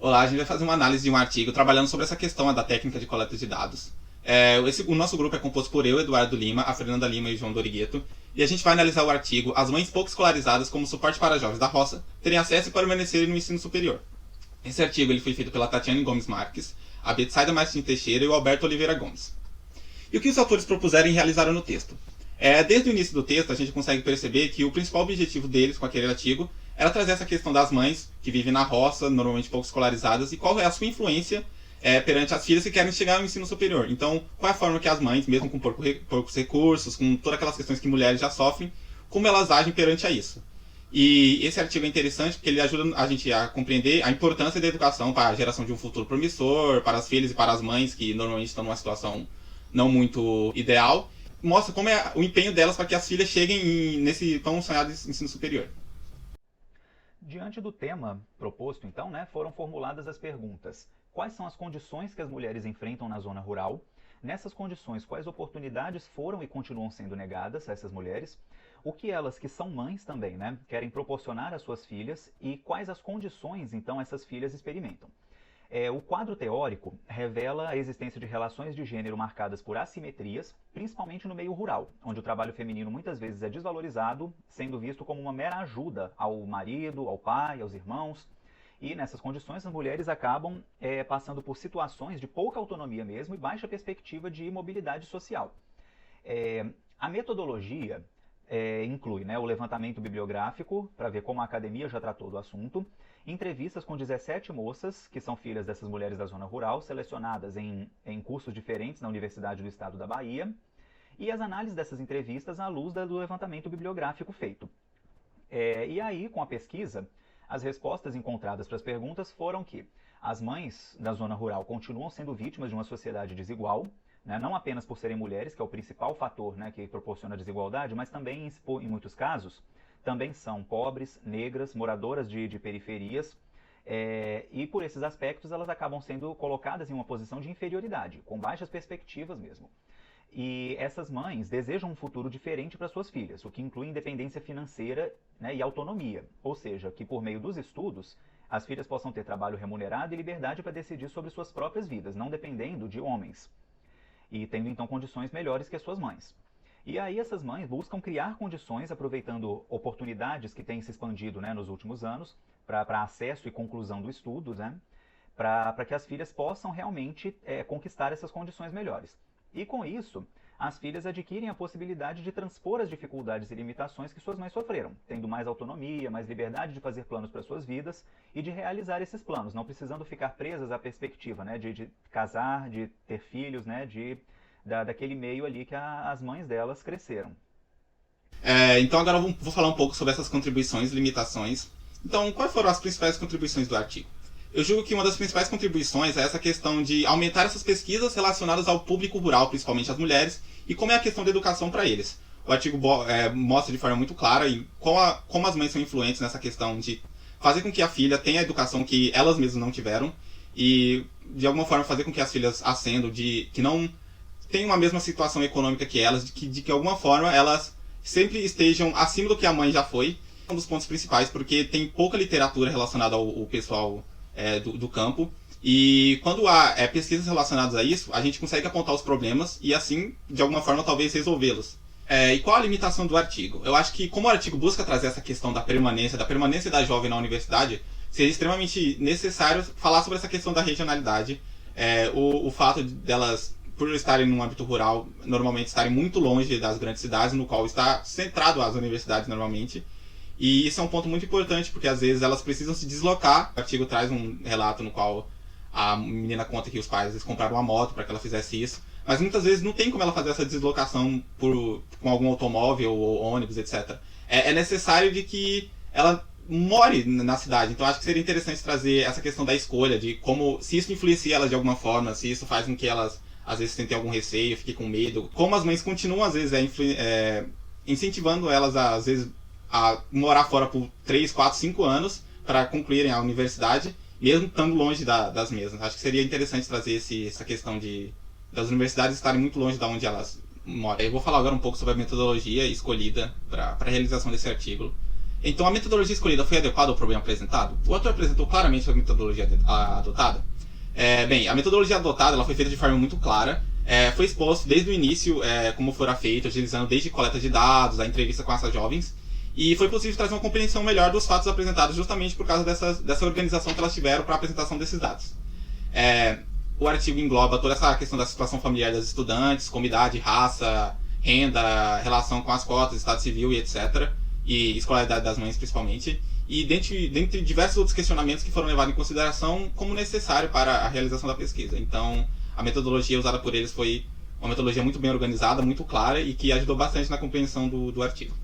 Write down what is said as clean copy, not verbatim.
Olá, a gente vai fazer uma análise de um artigo trabalhando sobre essa questão da técnica de coleta de dados. O nosso grupo é composto por eu, Eduardo Lima, a Fernanda Lima e o João Dorigueto, e a gente vai analisar o artigo As Mães Pouco Escolarizadas como Suporte para Jovens da Roça terem acesso e permanecerem no ensino superior. Esse artigo ele foi feito pela Tatiane Gomes Marques, a Betsaida Martins Teixeira e o Alberto Oliveira Gomes. E o que os autores propuseram e realizaram no texto? Desde o início do texto, a gente consegue perceber que o principal objetivo deles com aquele artigo era trazer essa questão das mães que vivem na roça, normalmente pouco escolarizadas, e qual é a sua influência perante as filhas que querem chegar ao ensino superior. Então, qual é a forma que as mães, mesmo com poucos recursos, com todas aquelas questões que mulheres já sofrem, como elas agem perante a isso. E esse artigo é interessante porque ele ajuda a gente a compreender a importância da educação para a geração de um futuro promissor, para as filhas e para as mães que normalmente estão numa situação não muito ideal. Mostra como é o empenho delas para que as filhas cheguem nesse tão sonhado ensino superior. Diante do tema proposto, então, foram formuladas as perguntas: quais são as condições que as mulheres enfrentam na zona rural? Nessas condições, quais oportunidades foram e continuam sendo negadas a essas mulheres? O que elas, que são mães também, querem proporcionar às suas filhas e quais as condições, então, essas filhas experimentam? O quadro teórico revela a existência de relações de gênero marcadas por assimetrias, principalmente no meio rural, onde o trabalho feminino muitas vezes é desvalorizado, sendo visto como uma mera ajuda ao marido, ao pai, aos irmãos. E nessas condições as mulheres acabam passando por situações de pouca autonomia mesmo e baixa perspectiva de mobilidade social. A metodologia inclui o levantamento bibliográfico, para ver como a academia já tratou do assunto, entrevistas com 17 moças, que são filhas dessas mulheres da zona rural, selecionadas em cursos diferentes na Universidade do Estado da Bahia, e as análises dessas entrevistas à luz do levantamento bibliográfico feito. E aí, com a pesquisa, as respostas encontradas para as perguntas foram que as mães da zona rural continuam sendo vítimas de uma sociedade desigual, não apenas por serem mulheres, que é o principal fator que proporciona a desigualdade, mas também, em muitos casos, também são pobres, negras, moradoras de periferias, e por esses aspectos elas acabam sendo colocadas em uma posição de inferioridade, com baixas perspectivas mesmo. E essas mães desejam um futuro diferente para suas filhas, o que inclui independência financeira e autonomia, ou seja, que por meio dos estudos as filhas possam ter trabalho remunerado e liberdade para decidir sobre suas próprias vidas, não dependendo de homens, e tendo então condições melhores que as suas mães. E aí essas mães buscam criar condições, aproveitando oportunidades que têm se expandido nos últimos anos, para acesso e conclusão do estudo, para que as filhas possam realmente conquistar essas condições melhores. E com isso, as filhas adquirem a possibilidade de transpor as dificuldades e limitações que suas mães sofreram, tendo mais autonomia, mais liberdade de fazer planos para suas vidas e de realizar esses planos, não precisando ficar presas à perspectiva de casar, de ter filhos, daquele meio ali que as mães delas cresceram. Então agora eu vou falar um pouco sobre essas contribuições e limitações. Então, quais foram as principais contribuições do artigo? Eu julgo que uma das principais contribuições é essa questão de aumentar essas pesquisas relacionadas ao público rural, principalmente as mulheres, e como é a questão da educação para eles. O artigo mostra de forma muito clara como as mães são influentes nessa questão de fazer com que a filha tenha a educação que elas mesmas não tiveram e, de alguma forma, fazer com que as filhas ascendam, que não tenham a mesma situação econômica que elas, de que alguma forma elas sempre estejam acima do que a mãe já foi. Um dos pontos principais, porque tem pouca literatura relacionada ao pessoal do campo, e quando há pesquisas relacionadas a isso, a gente consegue apontar os problemas e assim, de alguma forma, talvez resolvê-los. E qual a limitação do artigo? Eu acho que como o artigo busca trazer essa questão da permanência da jovem na universidade, seria extremamente necessário falar sobre essa questão da regionalidade, o fato delas, por estarem num âmbito rural, normalmente estarem muito longe das grandes cidades, no qual está centrado as universidades normalmente. E isso é um ponto muito importante, porque às vezes elas precisam se deslocar. O artigo traz um relato no qual a menina conta que os pais às vezes compraram uma moto para que ela fizesse isso, mas muitas vezes não tem como ela fazer essa deslocação com algum automóvel ou ônibus, etc. É necessário de que ela more na cidade. Então acho que seria interessante trazer essa questão da escolha, de como, se isso influencia elas de alguma forma, se isso faz com que elas às vezes sentem algum receio, fiquem com medo, como as mães continuam às vezes incentivando elas às vezes a morar fora por 3, 4, 5 anos para concluírem a universidade, mesmo estando longe das mesmas. Acho que seria interessante trazer essa questão das universidades estarem muito longe de onde elas moram. Eu vou falar agora um pouco sobre a metodologia escolhida para a realização desse artigo. Então a metodologia escolhida foi adequada ao problema apresentado? O autor apresentou claramente a metodologia adotada? Bem, a metodologia adotada ela foi feita de forma muito clara, foi exposto desde o início como fora feito, utilizando desde coleta de dados, a entrevista com essas jovens, e foi possível trazer uma compreensão melhor dos fatos apresentados justamente por causa dessa organização que elas tiveram para a apresentação desses dados. O artigo engloba toda essa questão da situação familiar das estudantes, como idade, raça, renda, relação com as cotas, estado civil e etc., e escolaridade das mães principalmente, e dentre diversos outros questionamentos que foram levados em consideração como necessário para a realização da pesquisa. Então, a metodologia usada por eles foi uma metodologia muito bem organizada, muito clara e que ajudou bastante na compreensão do artigo.